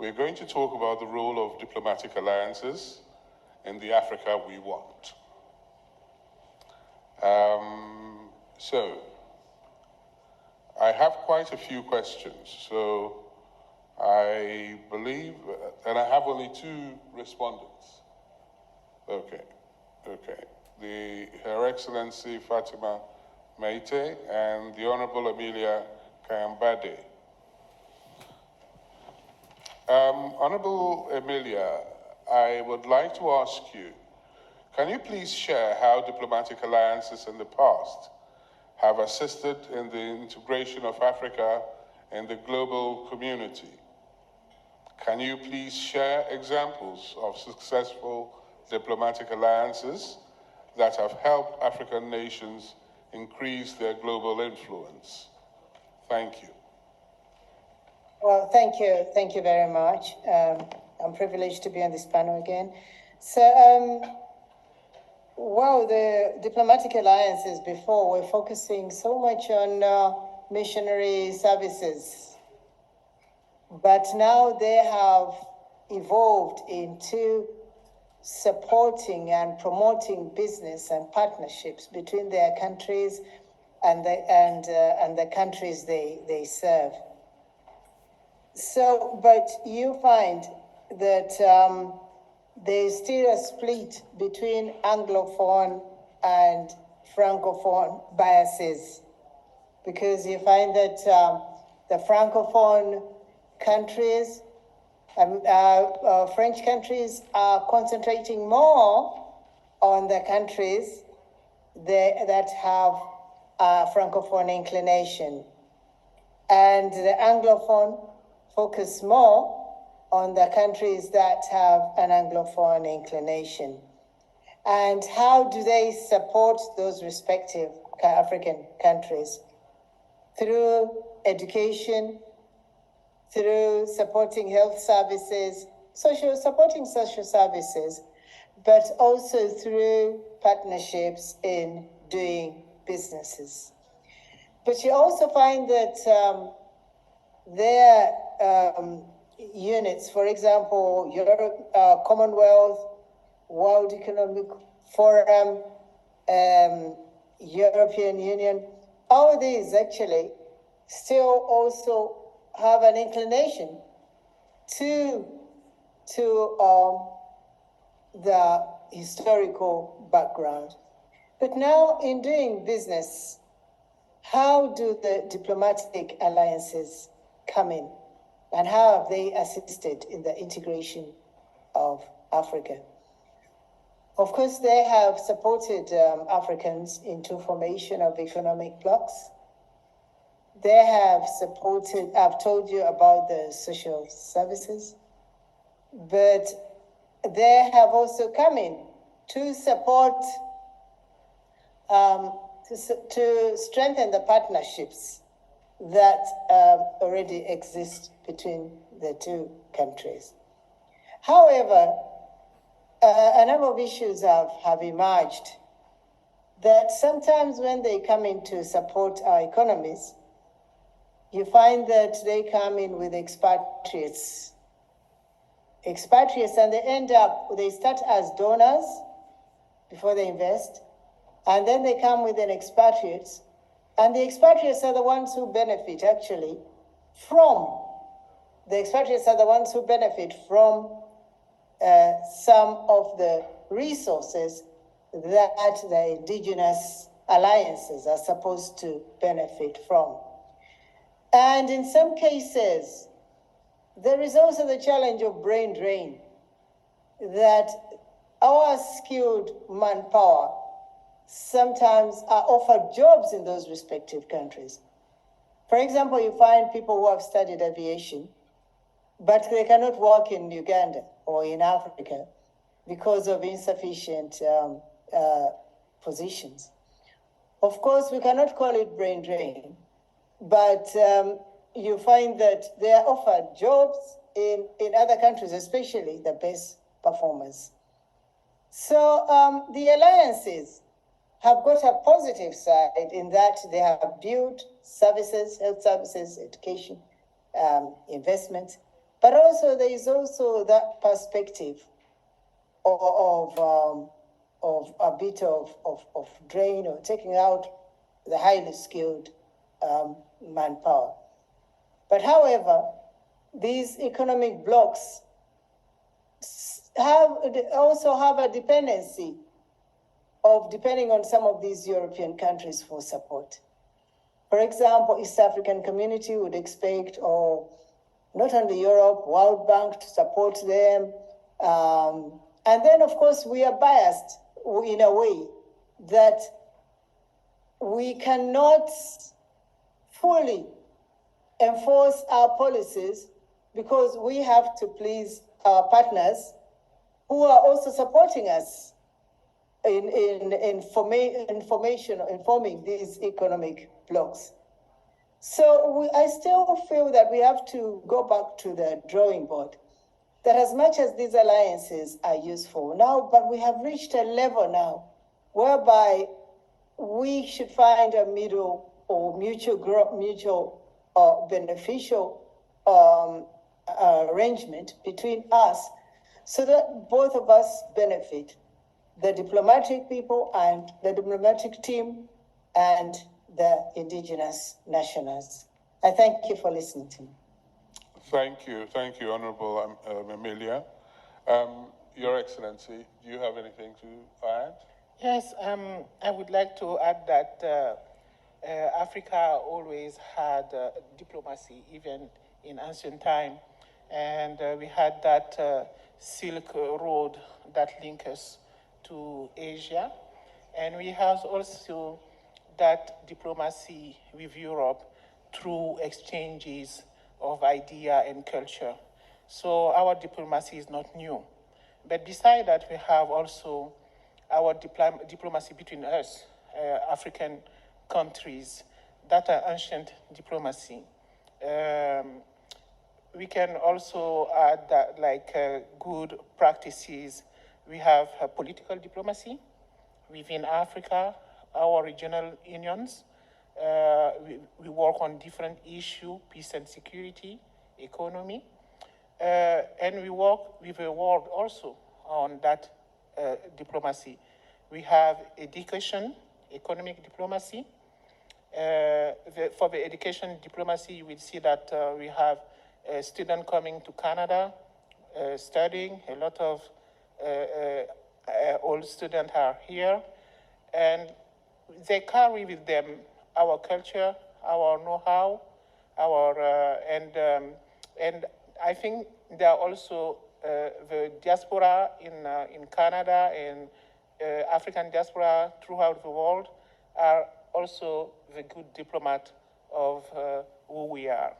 We're going to talk about the role of diplomatic alliances in the Africa we want. So, I have quite a few questions. So, I believe, and I have only 2 respondents. Okay. Her Excellency Fatima Meite and the Honorable Amelia Kayambade. Honorable Amelia, I would like to ask you, can you please share how diplomatic alliances in the past have assisted in the integration of Africa in the global community? Can you please share examples of successful diplomatic alliances that have helped African nations increase their global influence? Thank you. Well, thank you very much. I'm privileged to be on this panel again. So, the diplomatic alliances before were focusing so much on missionary services, but now they have evolved into supporting and promoting business and partnerships between their countries and the countries they serve. So, but you find that there's still a split between Anglophone and Francophone biases, because you find that the Francophone countries, French countries, are concentrating more on the countries that have a Francophone inclination, and the Anglophone focus more on the countries that have an Anglophone inclination. And how do they support those respective African countries? Through education, through supporting health services, supporting social services, but also through partnerships in doing businesses. But you also find that their units, for example, Europe, Commonwealth, World Economic Forum, European Union, all these actually still also have an inclination to the historical background. But now in doing business, how do the diplomatic alliances come in? And how have they assisted in the integration of Africa? Of course, they have supported Africans into formation of economic blocs. They have supported, I've told you about the social services, but they have also come in to support, to strengthen the partnerships that already exist between the 2 countries. However, a number of issues have emerged that sometimes when they come in to support our economies, you find that they come in with expatriates, and they start as donors before they invest, and then they come with an expatriates. And the expatriates are the ones who benefit from some of the resources that the indigenous alliances are supposed to benefit from. And in some cases, there is also the challenge of brain drain, that our skilled manpower sometimes are offered jobs in those respective countries. For example, you find people who have studied aviation, but they cannot work in Uganda or in Africa because of insufficient positions. Of course, we cannot call it brain drain, but you find that they are offered jobs in other countries, especially the best performers. So the alliances have got a positive side in that they have built services, health services, education, investment, But also there is also that perspective of a bit of drain or taking out the highly skilled manpower. But however, these economic blocks also have a dependency of depending on some of these European countries for support. For example, East African Community would expect, or not only Europe, World Bank to support them. And then, of course, we are biased in a way that we cannot fully enforce our policies because we have to please our partners who are also supporting us in informing these economic blocks. So I still feel that we have to go back to the drawing board, that as much as these alliances are useful now, but we have reached a level now whereby we should find a middle or mutual beneficial arrangement between us so that both of us benefit, the diplomatic people and the diplomatic team and the indigenous nationals. I thank you for listening to me. Thank you, Honourable Emilia. Your Excellency, do you have anything to add? Yes, I would like to add that Africa always had diplomacy, even in ancient time, and we had that Silk Road that links us to Asia, and we have also that diplomacy with Europe through exchanges of idea and culture. So our diplomacy is not new. But beside that, we have also our diplomacy between us, African countries, that are ancient diplomacy. We can also add that, like good practices. We have political diplomacy within Africa, our regional unions. We work on different issues, peace and security, economy. And we work with the world also on that diplomacy. We have education, economic diplomacy. For the education diplomacy, you will see that we have students coming to Canada, studying. A lot of old students are here. And they carry with them our culture, our know-how, and I think there are also the diaspora in Canada and African diaspora throughout the world are also the good diplomat of who we are.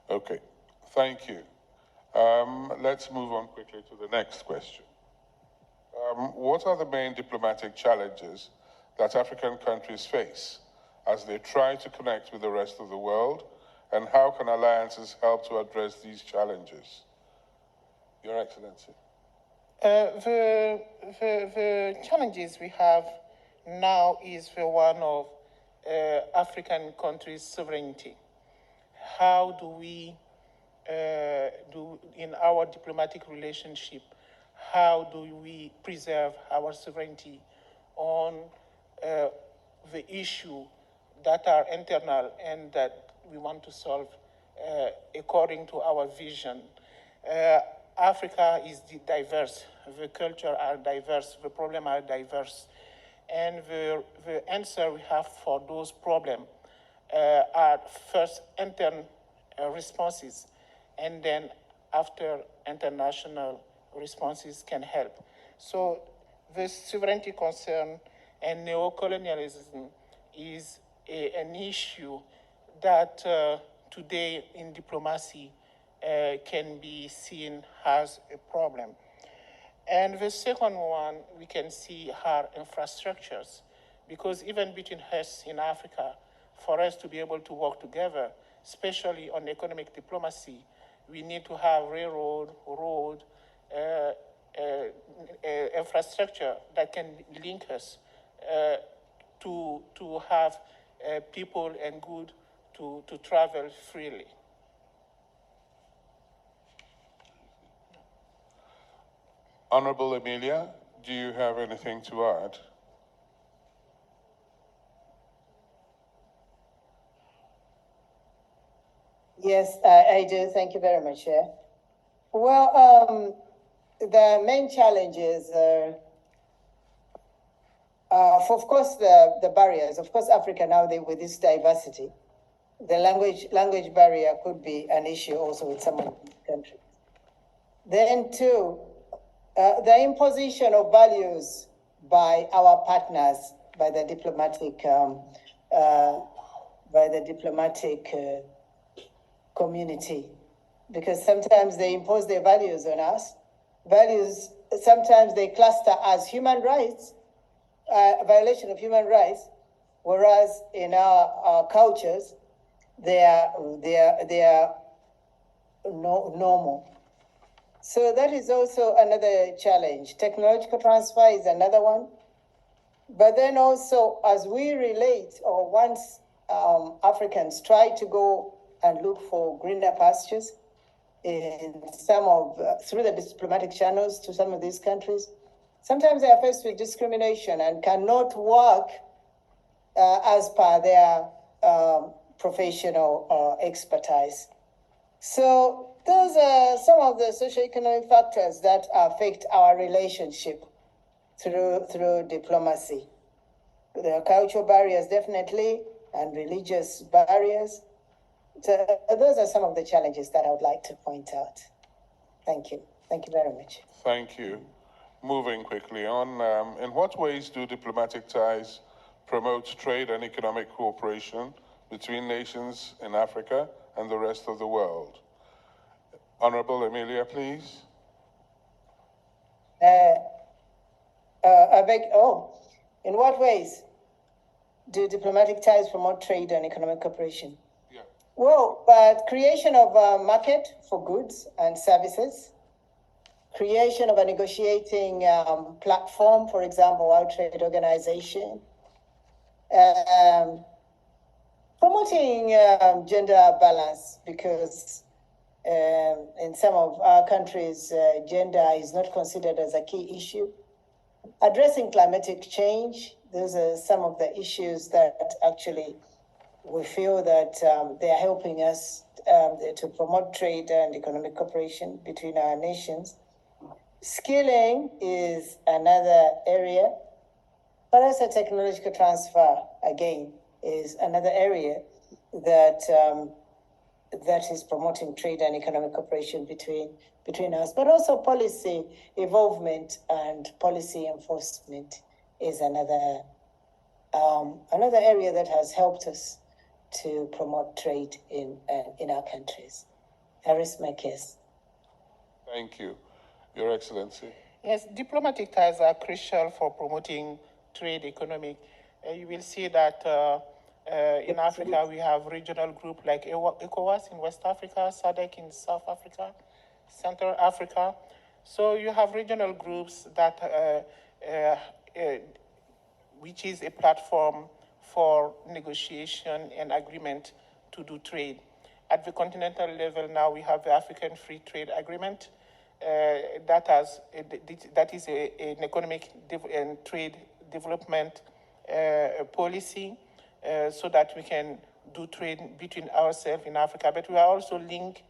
Okay, thank you. Let's move on quickly to the next question. What are the main diplomatic challenges that African countries face as they try to connect with the rest of the world, and how can alliances help to address these challenges? Your Excellency. The challenges we have now is the one of African countries' sovereignty. How do we do in our diplomatic relationship, how do we preserve our sovereignty on the issue that are internal and that we want to solve according to our vision? Africa is diverse, the culture are diverse, the problems are diverse, and the answer we have for those problems are first internal responses, and then after international responses can help. So the sovereignty concern and neocolonialism is an issue that today in diplomacy can be seen as a problem. And the second one we can see are infrastructures, because even between us in Africa, for us to be able to work together, especially on economic diplomacy, we need to have railroad, road, infrastructure that can link us to have people and good to travel freely. Honorable Emilia, do you have anything to add? Yes, I do. Thank you very much, Chair. Well, the main challenges are, of course, the barriers. Of course, Africa now, with this diversity, the language barrier could be an issue also with some of these countries. Then, too, the imposition of values by our partners, by the diplomatic community, because sometimes they impose their values on us. Values, sometimes they cluster as human rights, violation of human rights, whereas in our cultures, they are normal. So that is also another challenge. Technological transfer is another one. But then also, as we relate, or once Africans try to go and look for greener pastures in through the diplomatic channels to some of these countries, sometimes they are faced with discrimination and cannot work as per their professional expertise. So those are some of the socioeconomic factors that affect our relationship through diplomacy. There are cultural barriers, definitely, and religious barriers. So those are some of the challenges that I would like to point out. Thank you. Thank you very much. Thank you. Moving quickly on, in what ways do diplomatic ties promote trade and economic cooperation between nations in Africa and the rest of the world? Honorable Emilia, please. In what ways do diplomatic ties promote trade and economic cooperation? Yeah. Well, creation of a market for goods and services, creation of a negotiating platform, for example, World Trade Organization, promoting gender balance, because in some of our countries, gender is not considered as a key issue. Addressing climatic change, those are some of the issues that actually we feel that they are helping us to promote trade and economic cooperation between our nations. Skilling is another area, but also technological transfer, again, is another area that that is promoting trade and economic cooperation between us. But also policy involvement and policy enforcement is another area that has helped us to promote trade in our countries. I rest my case. Thank you, Your Excellency. Yes, diplomatic ties are crucial for promoting trade economic. You will see that in Africa, we have regional groups like ECOWAS in West Africa, SADC in South Africa, Central Africa. So you have regional groups that, which is a platform for negotiation and agreement to do trade. At the continental level now, we have the African Free Trade Agreement. That is an economic and trade development policy, so that we can do trade between ourselves in Africa. But we are also linked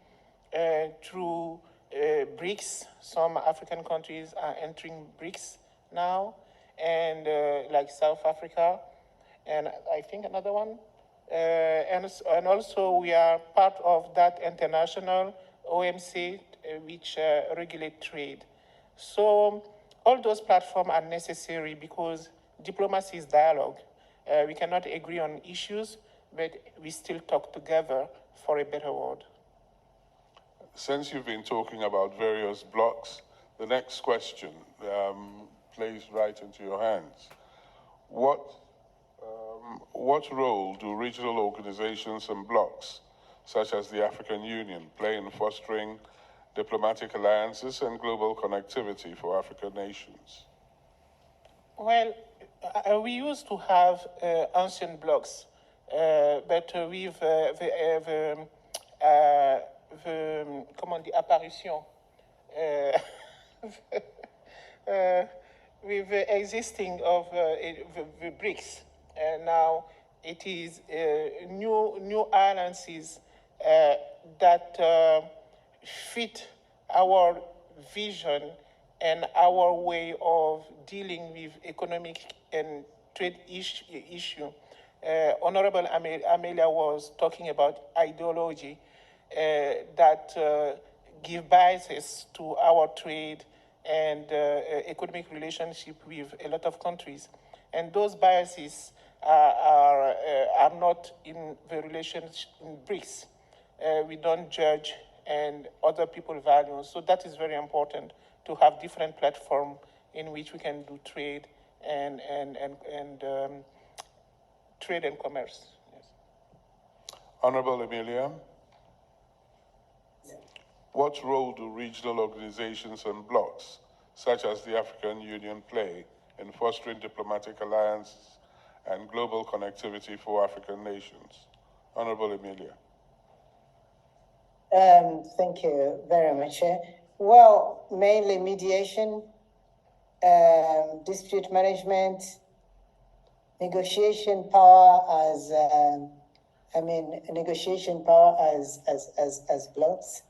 through BRICS. Some African countries are entering BRICS now, and like South Africa, and I think another one. And also we are part of that international OMC, which regulate trade. So all those platforms are necessary because diplomacy is dialogue. We cannot agree on issues, but we still talk together for a better world. Since you've been talking about various blocks, the next question plays right into your hands. What role do regional organizations and blocks, such as the African Union, play in fostering diplomatic alliances and global connectivity for African nations? Well, we used to have ancient blocks but with comment the apparition with the existing of the BRICS. Now it is new alliances that fit our vision and our way of dealing with economic and trade issue. Honorable Amelia was talking about ideology that give biases to our trade and economic relationship with a lot of countries. And those biases are not in the relations in BRICS. We don't judge and other people value. So that is very important to have different platforms in which we can do trade and trade and commerce. Yes. Honorable Amelia, what role do regional organizations and blocs, such as the African Union, play in fostering diplomatic alliances and global connectivity for African nations? Honorable Amelia. Thank you very much. Well, mainly mediation, dispute management, negotiation power negotiation power as blocks,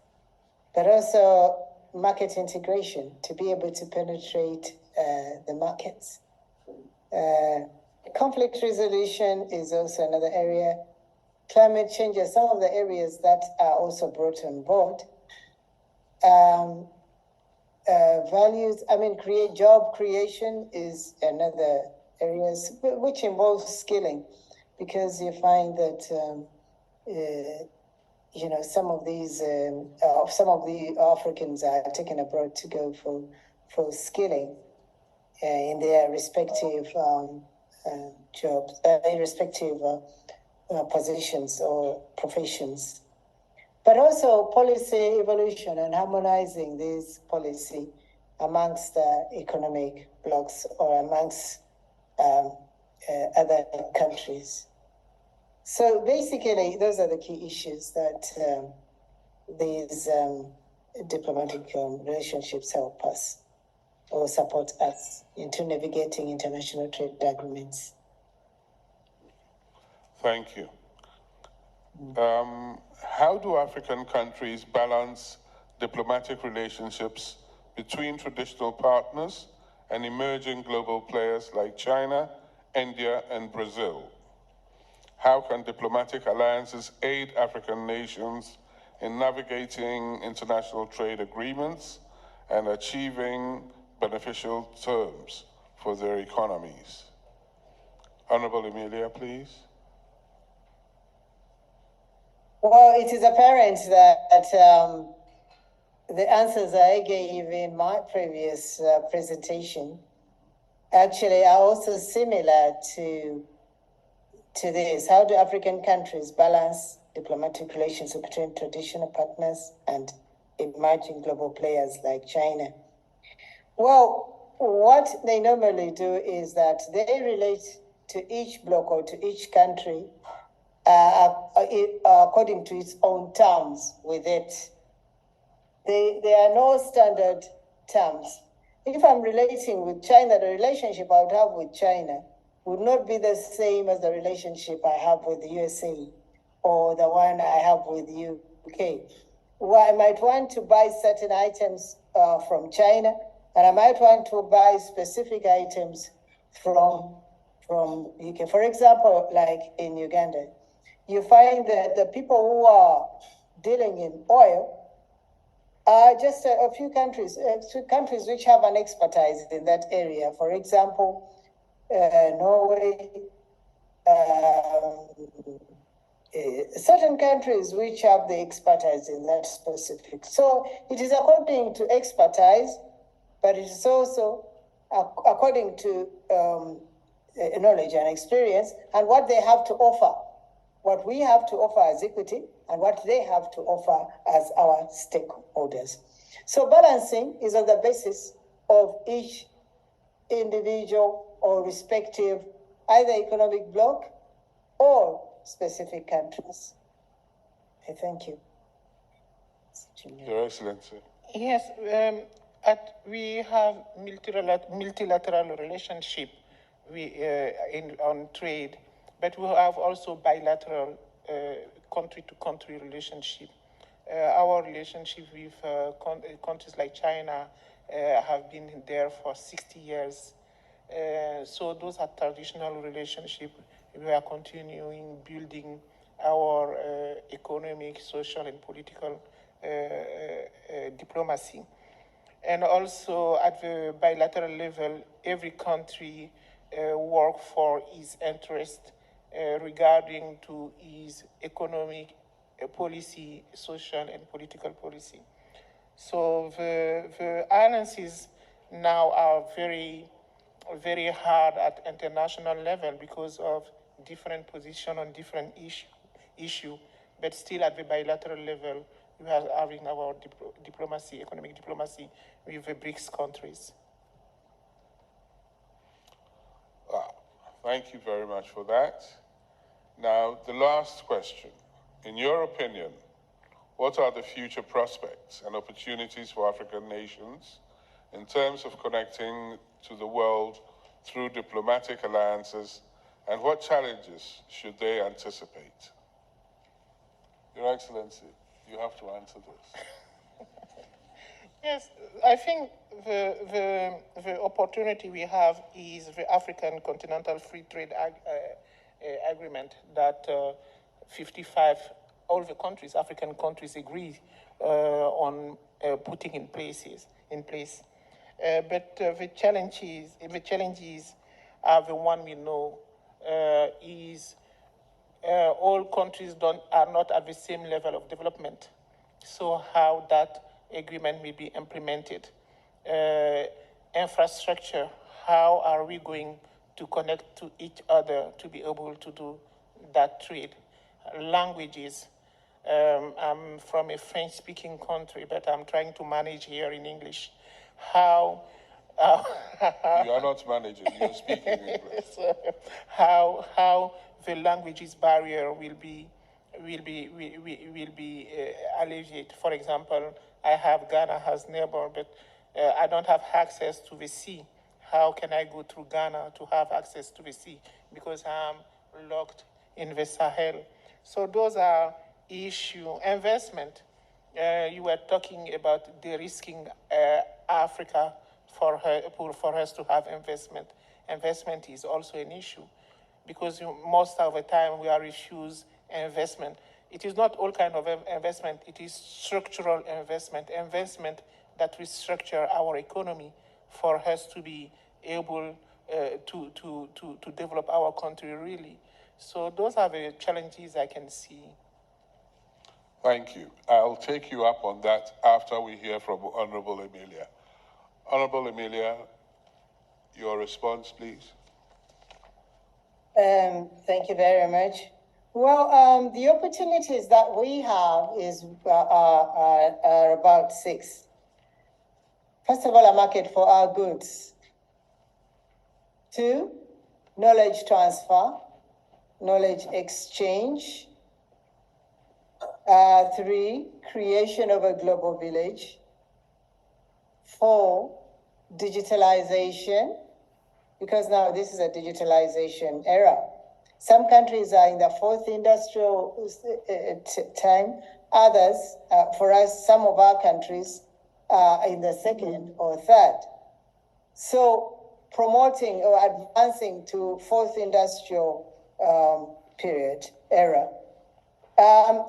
but also market integration to be able to penetrate the markets. Conflict resolution is also another area. Climate change are some of the areas that are also brought on board. Job creation is another area, which involves skilling, because you find that some of the Africans are taken abroad to go for skilling in their respective jobs, irrespective positions or professions. But also policy evolution and harmonizing this policy amongst economic blocs or amongst other countries. So basically, those are the key issues that these diplomatic relationships help us or support us into navigating international trade agreements. Thank you. How do African countries balance diplomatic relationships between traditional partners and emerging global players like China, India, and Brazil? How can diplomatic alliances aid African nations in navigating international trade agreements and achieving beneficial terms for their economies? Honorable Amelia, please. Well, it is apparent that the answers I gave in my previous presentation actually are also similar to this. How do African countries balance diplomatic relations between traditional partners and emerging global players like China? Well, what they normally do is that they relate to each bloc or to each country according to its own terms with it. There are no standard terms. If I'm relating with China, the relationship I would have with China would not be the same as the relationship I have with the USA or the one I have with the UK. Well, I might want to buy certain items from China, and I might want to buy specific items from UK. For example, like in Uganda, you find that the people who are dealing in oil are just a few countries which have an expertise in that area. For example, Norway, certain countries which have the expertise in that specific. So it is according to expertise, but it is also according to knowledge and experience and what they have to offer, what we have to offer as equity and what they have to offer as our stakeholders. So balancing is on the basis of each individual or respective either economic bloc or specific countries. I thank you. Your Excellency. Yes, we have multilateral relationship on trade, but we have also bilateral country-to-country relationship. Our relationship with countries like China have been there for 60 years. So those are traditional relationships. We are continuing building our economic, social, and political diplomacy. And also at the bilateral level, every country work for its interest regarding to its economic policy, social, and political policy. So the alliances now are very hard at international level because of different position on different issue, but still at the bilateral level, we are having our diplomacy, economic diplomacy with the BRICS countries. Thank you very much for that. Now, the last question. In your opinion, what are the future prospects and opportunities for African nations in terms of connecting to the world through diplomatic alliances, and what challenges should they anticipate? Your Excellency, you have to answer this. Yes, I think the opportunity we have is the African Continental Free Trade Agreement that 55 all the countries, African countries, agree on putting in place. But the challenges are the one we know is all countries are not at the same level of development. So how that agreement may be implemented. Infrastructure, how are we going to connect to each other to be able to do that trade? Languages, I'm from a French-speaking country, but I'm trying to manage here in English. How you are not managing, you're speaking English. So how the languages barrier will be alleviated. For example, I have Ghana as neighbor, but I don't have access to the sea. How can I go through Ghana to have access to the sea? Because I'm locked in the Sahel. So those are issue. Investment. You were talking about de-risking Africa for us to have investment. Investment is also an issue because most of the time we are refused investment. It is not all kind of investment. It is structural investment that restructure our economy for us to be able to develop our country really. So those are the challenges I can see. Thank you. I'll take you up on that after we hear from Honorable Emilia. Honorable Emilia, your response, please. Thank you very much. Well, the opportunities that we have are about 6. First of all, a market for our goods. 2, knowledge transfer, knowledge exchange. 3, creation of a global village. 4, digitalization, because now this is a digitalization era. Some countries are in the 4th industrial time. Others, for us, some of our countries are in the 2nd or 3rd. So promoting or advancing to 4th industrial era.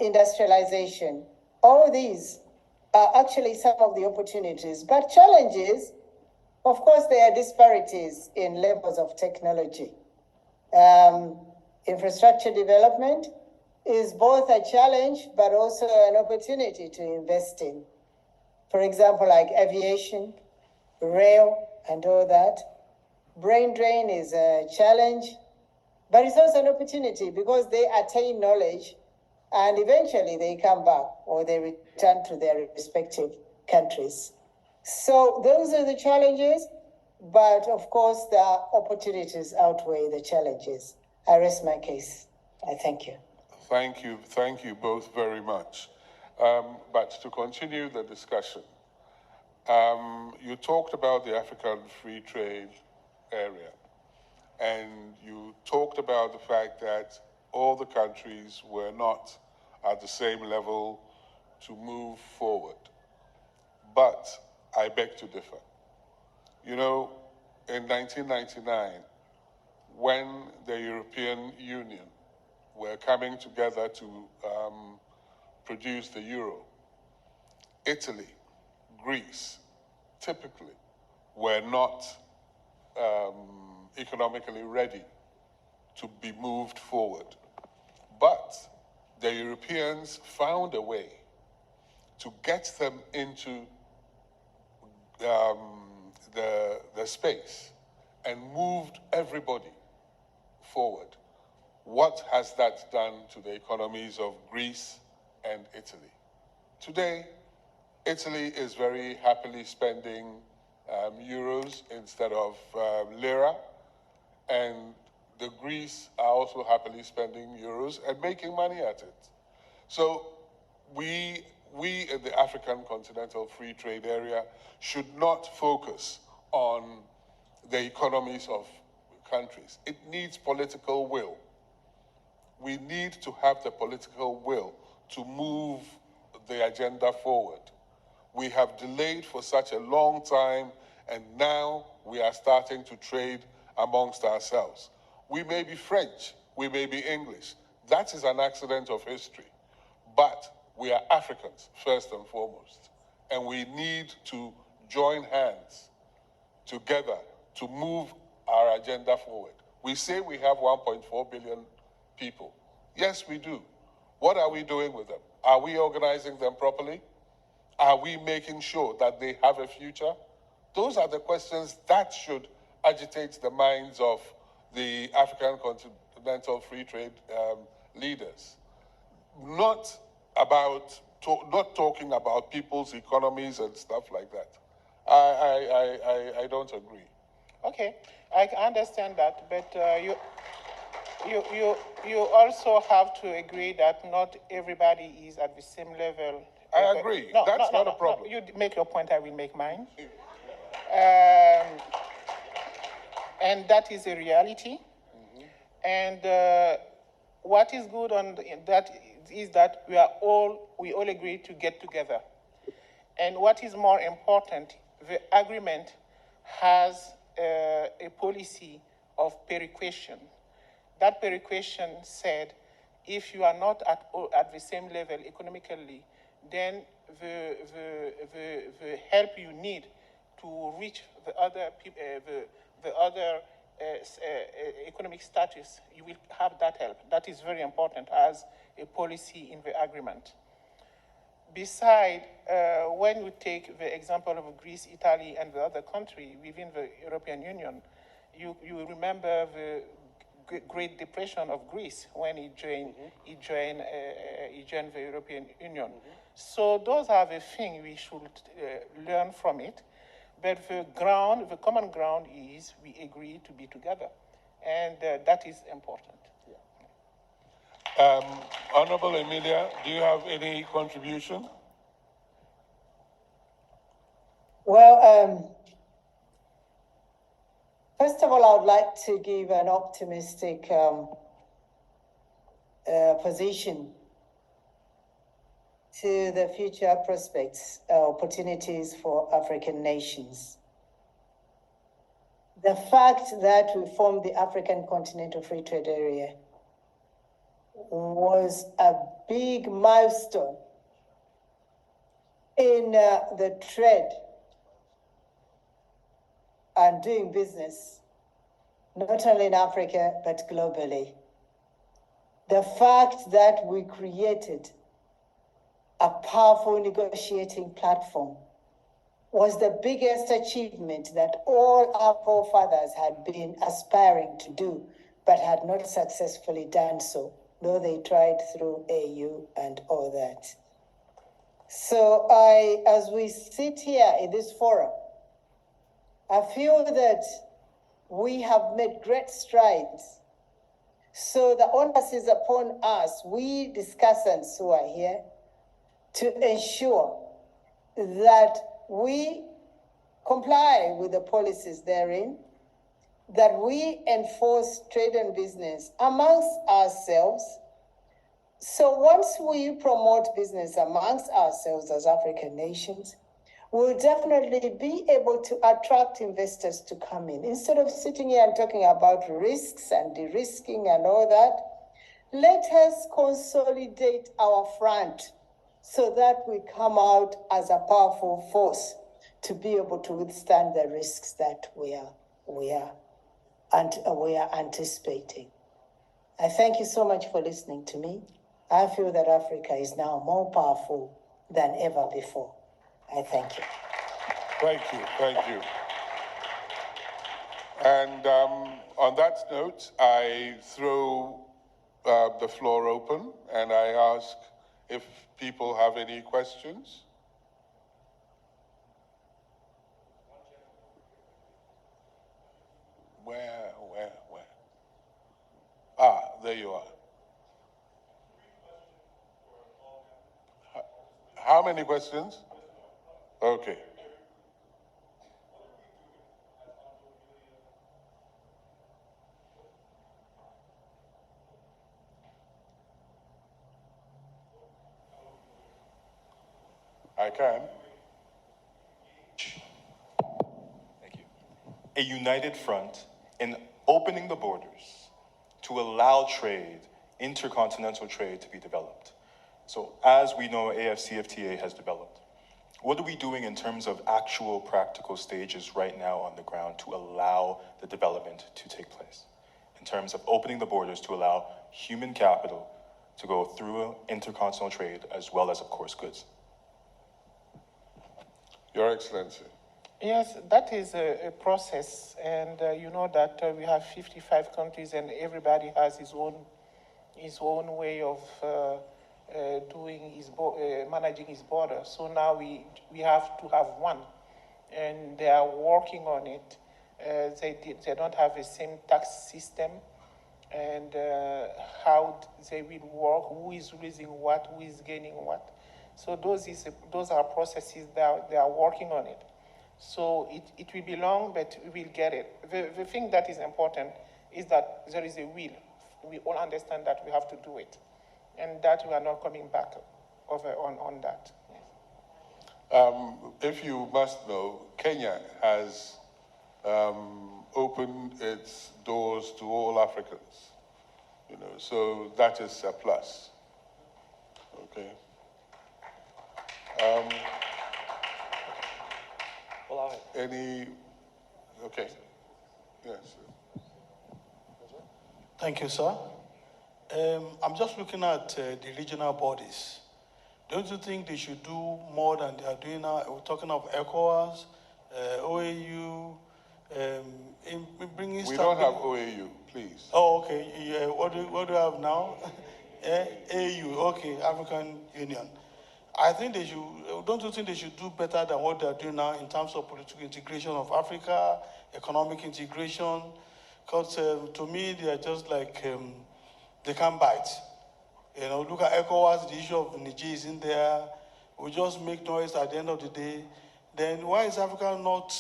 Industrialization. All these are actually some of the opportunities, but challenges, of course, there are disparities in levels of technology. Infrastructure development is both a challenge, but also an opportunity to invest in. For example, like aviation, rail, and all that. Brain drain is a challenge, but it's also an opportunity because they attain knowledge and eventually they come back or they return to their respective countries. So those are the challenges, but of course the opportunities outweigh the challenges. I rest my case. I thank you. Thank you both very much. But to continue the discussion, you talked about the African Free Trade Area, and you talked about the fact that all the countries were not at the same level to move forward. But I beg to differ. You know, in 1999, when the European Union were coming together to produce the euro, Italy, Greece, typically were not economically ready to be moved forward. But the Europeans found a way to get them into the space and moved everybody forward. What has that done to the economies of Greece and Italy? Today, Italy is very happily spending euros instead of lira, and the Greece are also happily spending euros and making money at it. So we in the African Continental Free Trade Area should not focus on the economies of countries. It needs political will. We need to have the political will to move the agenda forward. We have delayed for such a long time, and now we are starting to trade amongst ourselves. We may be French, we may be English. That is an accident of history. But we are Africans, first and foremost, and we need to join hands together to move our agenda forward. We say we have 1.4 billion people. Yes, we do. What are we doing with them? Are we organizing them properly? Are we making sure that they have a future? Those are the questions that should agitate the minds of the African Continental Free Trade leaders. Not talking about people's economies and stuff like that. I don't agree. Okay, I understand that, but you also have to agree that not everybody is at the same level. I agree. That's not a problem. You make your point, I will make mine. And that is a reality. Mm-hmm. And what is good on that is that we all agree to get together. And what is more important, the agreement has a policy of perequation. That perequation said, if you are not at the same level economically, then the help you need to reach the other economic status, you will have that help. That is very important as a policy in the agreement. Besides, when we take the example of Greece, Italy, and the other country within the European Union, you remember the Great Depression of Greece when he joined the European Union. Mm-hmm. So those are the things we should learn from it. But the common ground is we agree to be together, and that is important. Yeah. Honorable Emilia, do you have any contribution? Well, first of all, I would like to give an optimistic position to the future prospects, opportunities for African nations. The fact that we formed the African Continental Free Trade Area was a big milestone in the trade and doing business, not only in Africa, but globally. The fact that we created a powerful negotiating platform was the biggest achievement that all our forefathers had been aspiring to do, but had not successfully done so, though they tried through AU and all that. So as we sit here in this forum, I feel that we have made great strides So the onus is upon us, we discussants who are here, to ensure that we comply with the policies therein, that we enforce trade and business amongst ourselves. So once we promote business amongst ourselves as African nations, we'll definitely be able to attract investors to come in. Instead of sitting here and talking about risks and de-risking and all that, let us consolidate our front so that we come out as a powerful force to be able to withstand the risks that we are anticipating. I thank you so much for listening to me. I feel that Africa is now more powerful than ever before. I thank you. Thank you, thank you. And on that note, I throw the floor open and I ask if people have any questions. Where? Ah, there you are. How many questions? Okay. I can. Thank you. A united front in opening the borders to allow trade, intercontinental trade, to be developed. So as we know, AFCFTA has developed. What are we doing in terms of actual practical stages right now on the ground to allow the development to take place? In terms of opening the borders to allow human capital to go through intercontinental trade as well as, of course, goods. Your Excellency. Yes, that is a process, and you know that we have 55 countries, and everybody has his own way of managing his border. So now we have to have one, and they are working on it. They don't have the same tax system, and how they will work, who is losing what, who is gaining what. So those are processes that they are working on it. So it will be long, but we will get it. The thing that is important is that there is a will. We all understand that we have to do it, and that we are not coming back on that. If you must know, Kenya has opened its doors to all Africans, so that is a plus. Okay. Okay. Yes. Thank you, sir. I'm just looking at the regional bodies. Don't you think they should do more than they are doing now? We're talking of ECOWAS, OAU, in bringing... We don't have OAU, please. Oh, okay. Yeah, what do you have now? AU, okay, African Union. I think they should, don't you think they should do better than what they're doing now in terms of political integration of Africa, economic integration? Because to me, they are just like, they can't bite. Look at ECOWAS, the issue of Niger is in there. We just make noise at the end of the day. Then why is Africa not,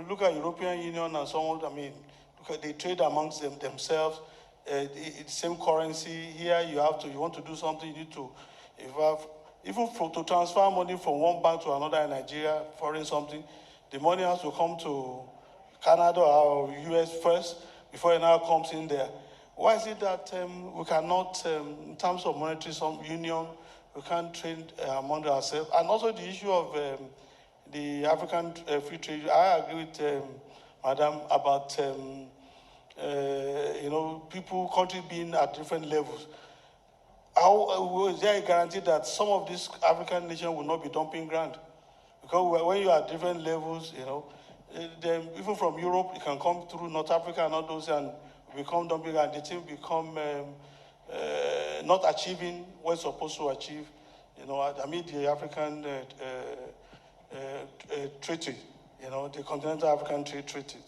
look at European Union and so on, look at they trade amongst themselves, the same currency. Here you want to do something, you need to, even to transfer money from one bank to another in Nigeria, foreign something, the money has to come to Canada or US first before it now comes in there. Why is it that we cannot, in terms of monetary union, we can't trade among ourselves? And also the issue of the African free trade. I agree with Madam about, countries being at different levels. How is there a guarantee that some of these African nations will not be dumping ground? Because when you are at different levels, then even from Europe, you can come through North Africa and all those and become dumping, and the team become not achieving what it's supposed to achieve. The African treaty, the Continental African Trade Treaty,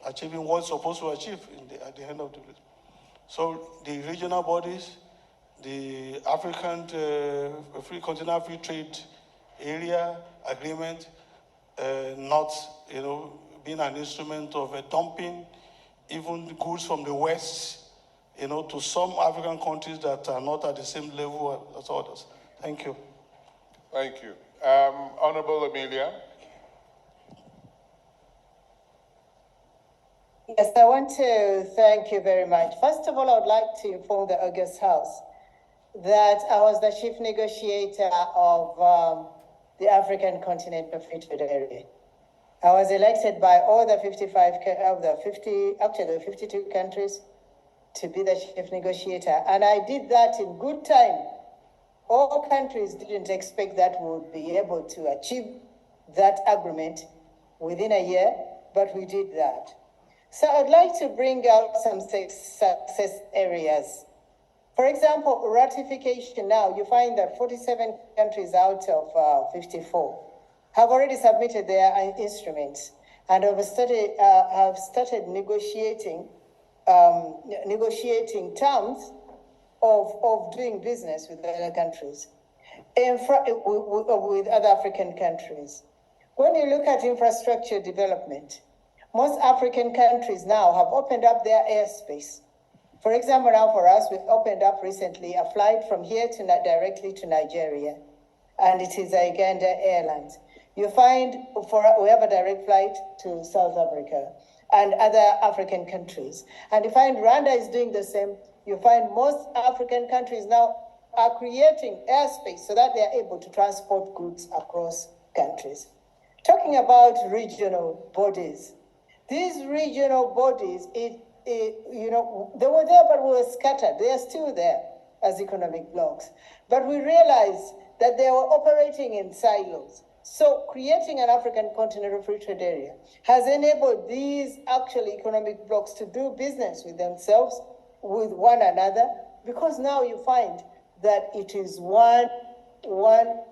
achieving what it's supposed to achieve at the end of the day. So the regional bodies, the African Free Continental Free Trade Area Agreement, not, being an instrument of dumping even goods from the West, to some African countries that are not at the same level as others. Thank you. Thank you. Honorable Amelia. Yes, I want to thank you very much. First of all, I would like to inform the August House that I was the chief negotiator of the African Continental Free Trade Area. I was elected by all the 55 of the 50, actually the 52 countries to be the chief negotiator. And I did that in good time. All countries didn't expect that we would be able to achieve that agreement within a year, but we did that. So I'd like to bring out some success areas. For example, ratification now, you find that 47 countries out of 54 have already submitted their instruments and have started negotiating terms of doing business with other countries, with other African countries. When you look at infrastructure development, most African countries now have opened up their airspace. For example, now for us, we've opened up recently a flight from here to directly to Nigeria, and it is a Uganda Airlines. You find we have a direct flight to South Africa and other African countries. And you find Rwanda is doing the same. You find most African countries now are creating airspace so that they are able to transport goods across countries. Talking about regional bodies, these regional bodies, they were there, but we were scattered. They are still there as economic blocs. But we realized that they were operating in silos. So creating an African Continental Free Trade Area has enabled these actual economic blocs to do business with themselves, with one another, because now you find that it is one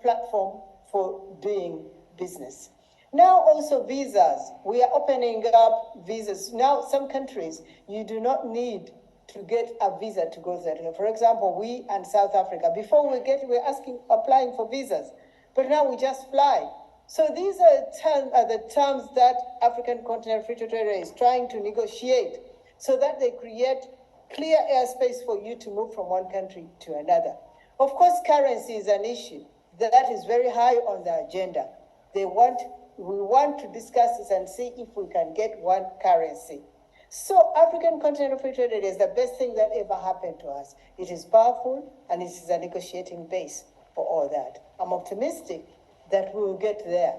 platform for doing business. Now also visas. We are opening up visas. Now some countries, you do not need to get a visa to go there. For example, we and South Africa, before we're applying for visas, but now we just fly. So these are the terms that African Continental Free Trade Area is trying to negotiate so that they create clear airspace for you to move from one country to another. Of course, currency is an issue that is very high on the agenda. We want to discuss this and see if we can get one currency. So African Continental Free Trade Area is the best thing that ever happened to us. It is powerful and it is a negotiating base for all that. I'm optimistic that we will get there.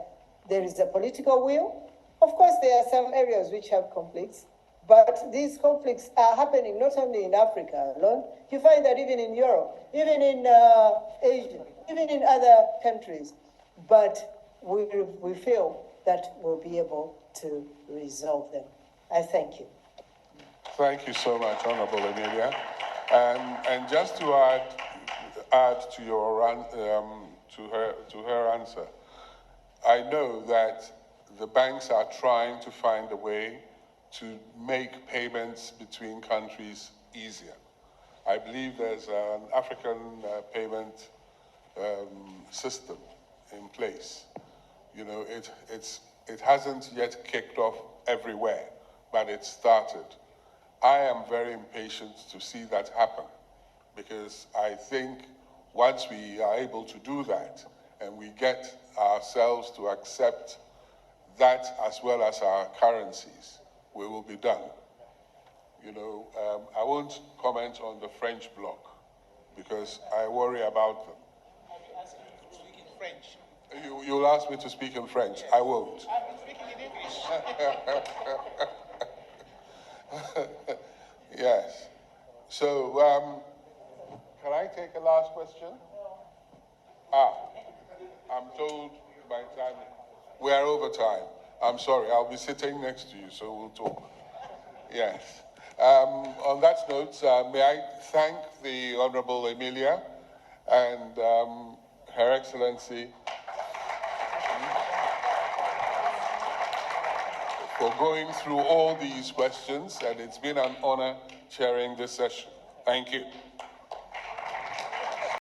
There is a political will. Of course, there are some areas which have conflicts, but these conflicts are happening not only in Africa alone. You find that even in Europe, even in Asia, even in other countries. But we feel that we'll be able to resolve them. I thank you. Thank you so much, Honorable Amelia. And just to add to your to her answer, I know that the banks are trying to find a way to make payments between countries easier. I believe there's an African payment system in place. You know, it hasn't yet kicked off everywhere, but it started. I am very impatient to see that happen because I think once we are able to do that and we get ourselves to accept that as well as our currencies, we will be done. You know, I won't comment on the French bloc because I worry about them. I'll be asking you to speak in French. You'll ask me to speak in French. I won't. I've been speaking in English. Yes. So, can I take a last question? I'm told by time we are over time. I'm sorry. I'll be sitting next to you, so we'll talk. Yes. On that note, may I thank the Honorable Amelia and Her Excellency for going through all these questions, and it's been an honor chairing this session. Thank you.